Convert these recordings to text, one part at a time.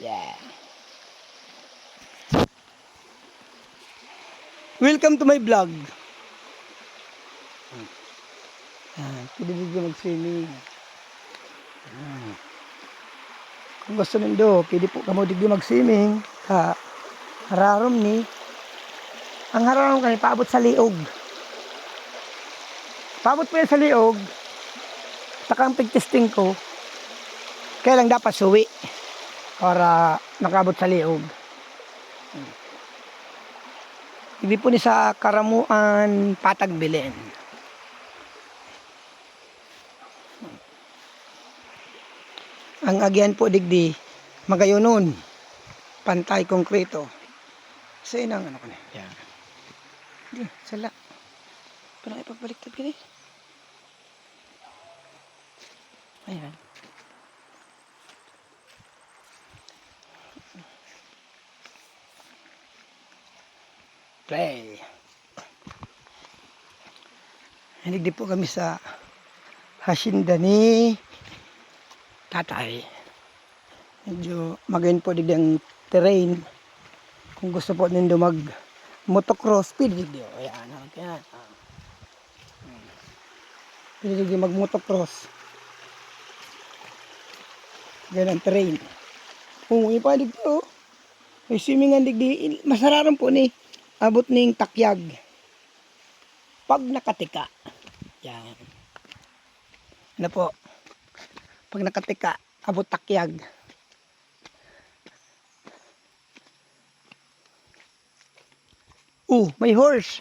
Yeah. Welcome to my vlog. Pwede dito mag-swimming. Kung gusto nindo, pwede po kamo dito mag-swimming. Hararom ni. Ang hararom kani paabot sa liog. Paabot po yan sa liog. Takang pig-testing ko. Kaya lang dapat suwi. Para nakabot sa liog. Hindi po ni sa Karamuan Patag Bilen. Ang agyan po digdi magayonon. Pantay konkreto. Sa inang ano ko na. Yan. Di, sala. Parang ipagbaliktad ka ni. Ayan. Play. Hindi po kami sa hasinda ni tatay. Medyo magayon po digdi terrain. Kung gusto po nindo mag motocross, pwede digdi. Ayan. Ayan. Pwede digdi mag motocross. Ganyan ang terrain. Kung ipa digdi oh. May swimming digdi. Masararan po ni. Abot ning takyag. Pag nakatika. Yan. Ano po? Pag nakatika, abot takyag. May horse.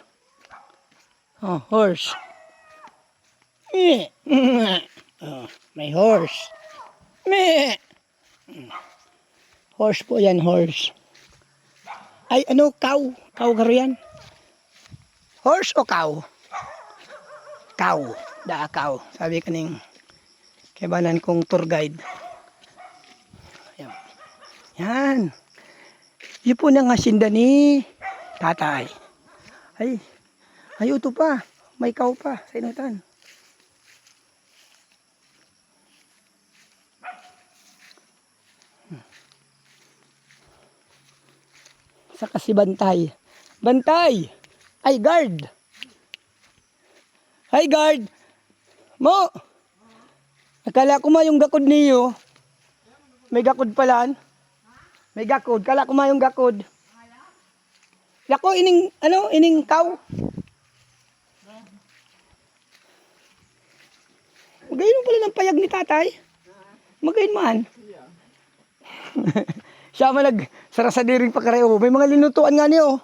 Oh, horse. Oh, may horse. Horse po yan, horse. Ay, ano, cow. Cow garo yan. Horse o cow? Cow. Cow. Sabi kaning kaibanan kong tour guide. Ayan. Yan. Yun po nang hasinda ni tatay. Ay, ito pa. May cow pa sa inutan. Saka si Bantay. Bantay! Ay, guard! Hi, guard! Mo! Akala ko ma yung gakod niyo. May gakod pala. May gakod. Kala ko ma yung gakod. Lako, ining cow. Magayon mo pala ng payag ni tatay. Magayon man. Siya man nagsarasadiring pa kareho. May mga linutuan nga niyo.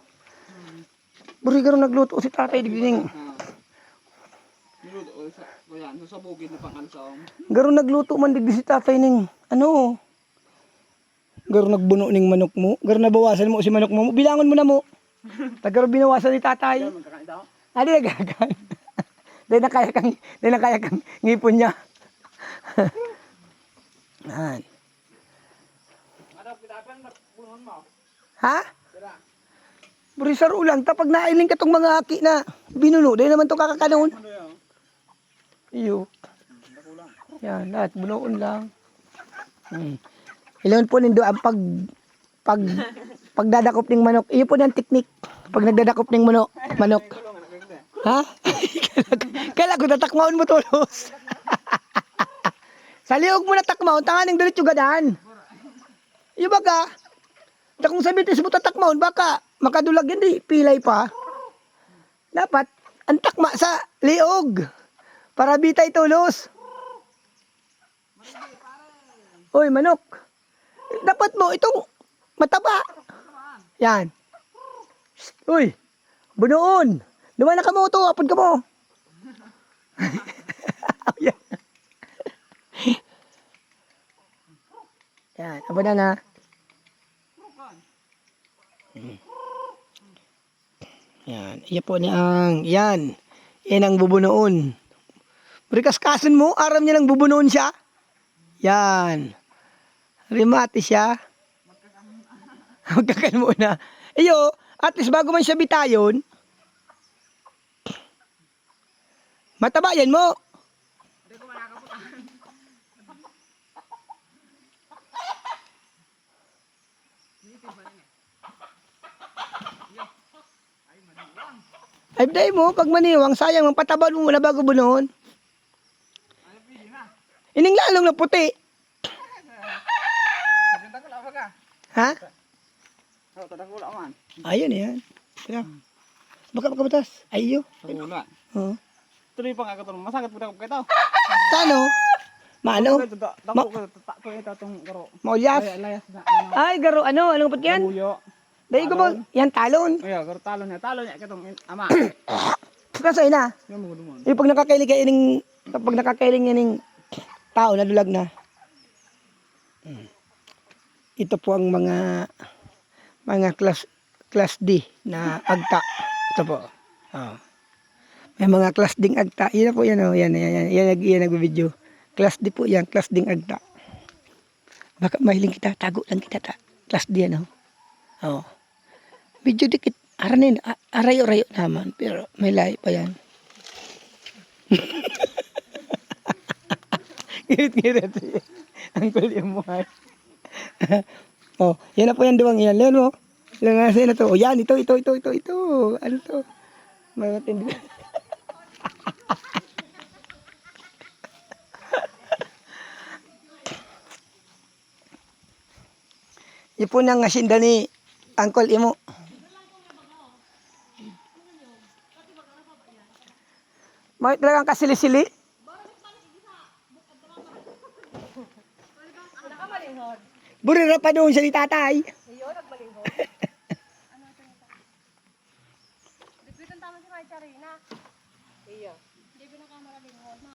Buri ka rin nagluto si tatay. Digdining. Niluto sa yan, sa bukid na pangansong. Garo nagluto man digdi si tatay ning ano. Garo nagbuno ning manok mo. Garo nabawasan mo si manok mo. Bilangon mo na mo. Tagaro binawasan ni tatay. Adi nagkakan. Dahil nakaya kang ngipon niya. Yan. Ha? Burisar ulang tapag nailing katong mga aki na binuno. Dahil naman to kakakanon. Iyo. Yan, lahat bunuon lang. Ilan po nindo ang pagdadakop ng manok. Iyo po ng teknik. Pag nagdadakop ng manok. Ha? Kala ko natakmaon mo tulos. Sa liog mo natakmaon, tanganing diretso gadaan. Iyo baka, kung sabitis mo tatakmaon, baka makadulag yan di, pilay pa. Dapat, ang takma sa liog. Para bitay tulos. Uy, manok. Dapat mo itong mataba. Yan. Uy, bunoon. Duman na ka mo ito, apod ka mo. Yan. Yan, apod na. Yan, iya po niyang, yan. Yan ang bubunoon. Rikaskasin mo, aram niya lang bubunoon siya. Yan. Rimati siya. Magkakan muna. Iyo, at least bago man siya bitayon, matabayan mo. Ay, day mo, pag maniwang, sayang, ang patabal mo muna bago bunuhon. Ining lalong na puti. Maganda ko lang ka. Ha? Oh, tadak ko lang man. Ayun, yan. Kaya, baka butas. Ayo. Wala. Oo. Tuloy pa nga ka to. Masakit pa ako kay Tano? Mano? Dako ko ko ito tong garo. Maulyas? Layas na. Ay, garo, ano? Anong ba't yan? Buyo. Dahil ko ba? Yan, talon. Ayo, garo talon niya katong ama. Kasi na. Yung mo dumon. Yung pag nakakailing kayo ning, kapag nakakailing yan ng tao, nadulag na. Ito po ang mga class D na agta. Ito po. Oh. May mga class D agta. Yan po yan, oh. Yan nagbe-video. Class D po yan, class D agta. Baka mahiling kita, tago lang kita ta. Class D yan, oh. Oh. Medyo dikit, arayo-rayo naman, pero may lahi pa yan. Ngirit-ngirit. Ang kulit mo ay. Oh, yan na po yan duwang yan. Leon mo. Leon na na to. Oh, yan, ito. Ano to? Matindi. Ipon ang asinda ni Uncle Imo. Bakit talagang kasili-sili? Burira pa doon siya ni tatay. Iyo, nagmalinghod. Ano ito nito? Dipwitan tama si May Charina. Iyo. Hindi pinakamalinghod.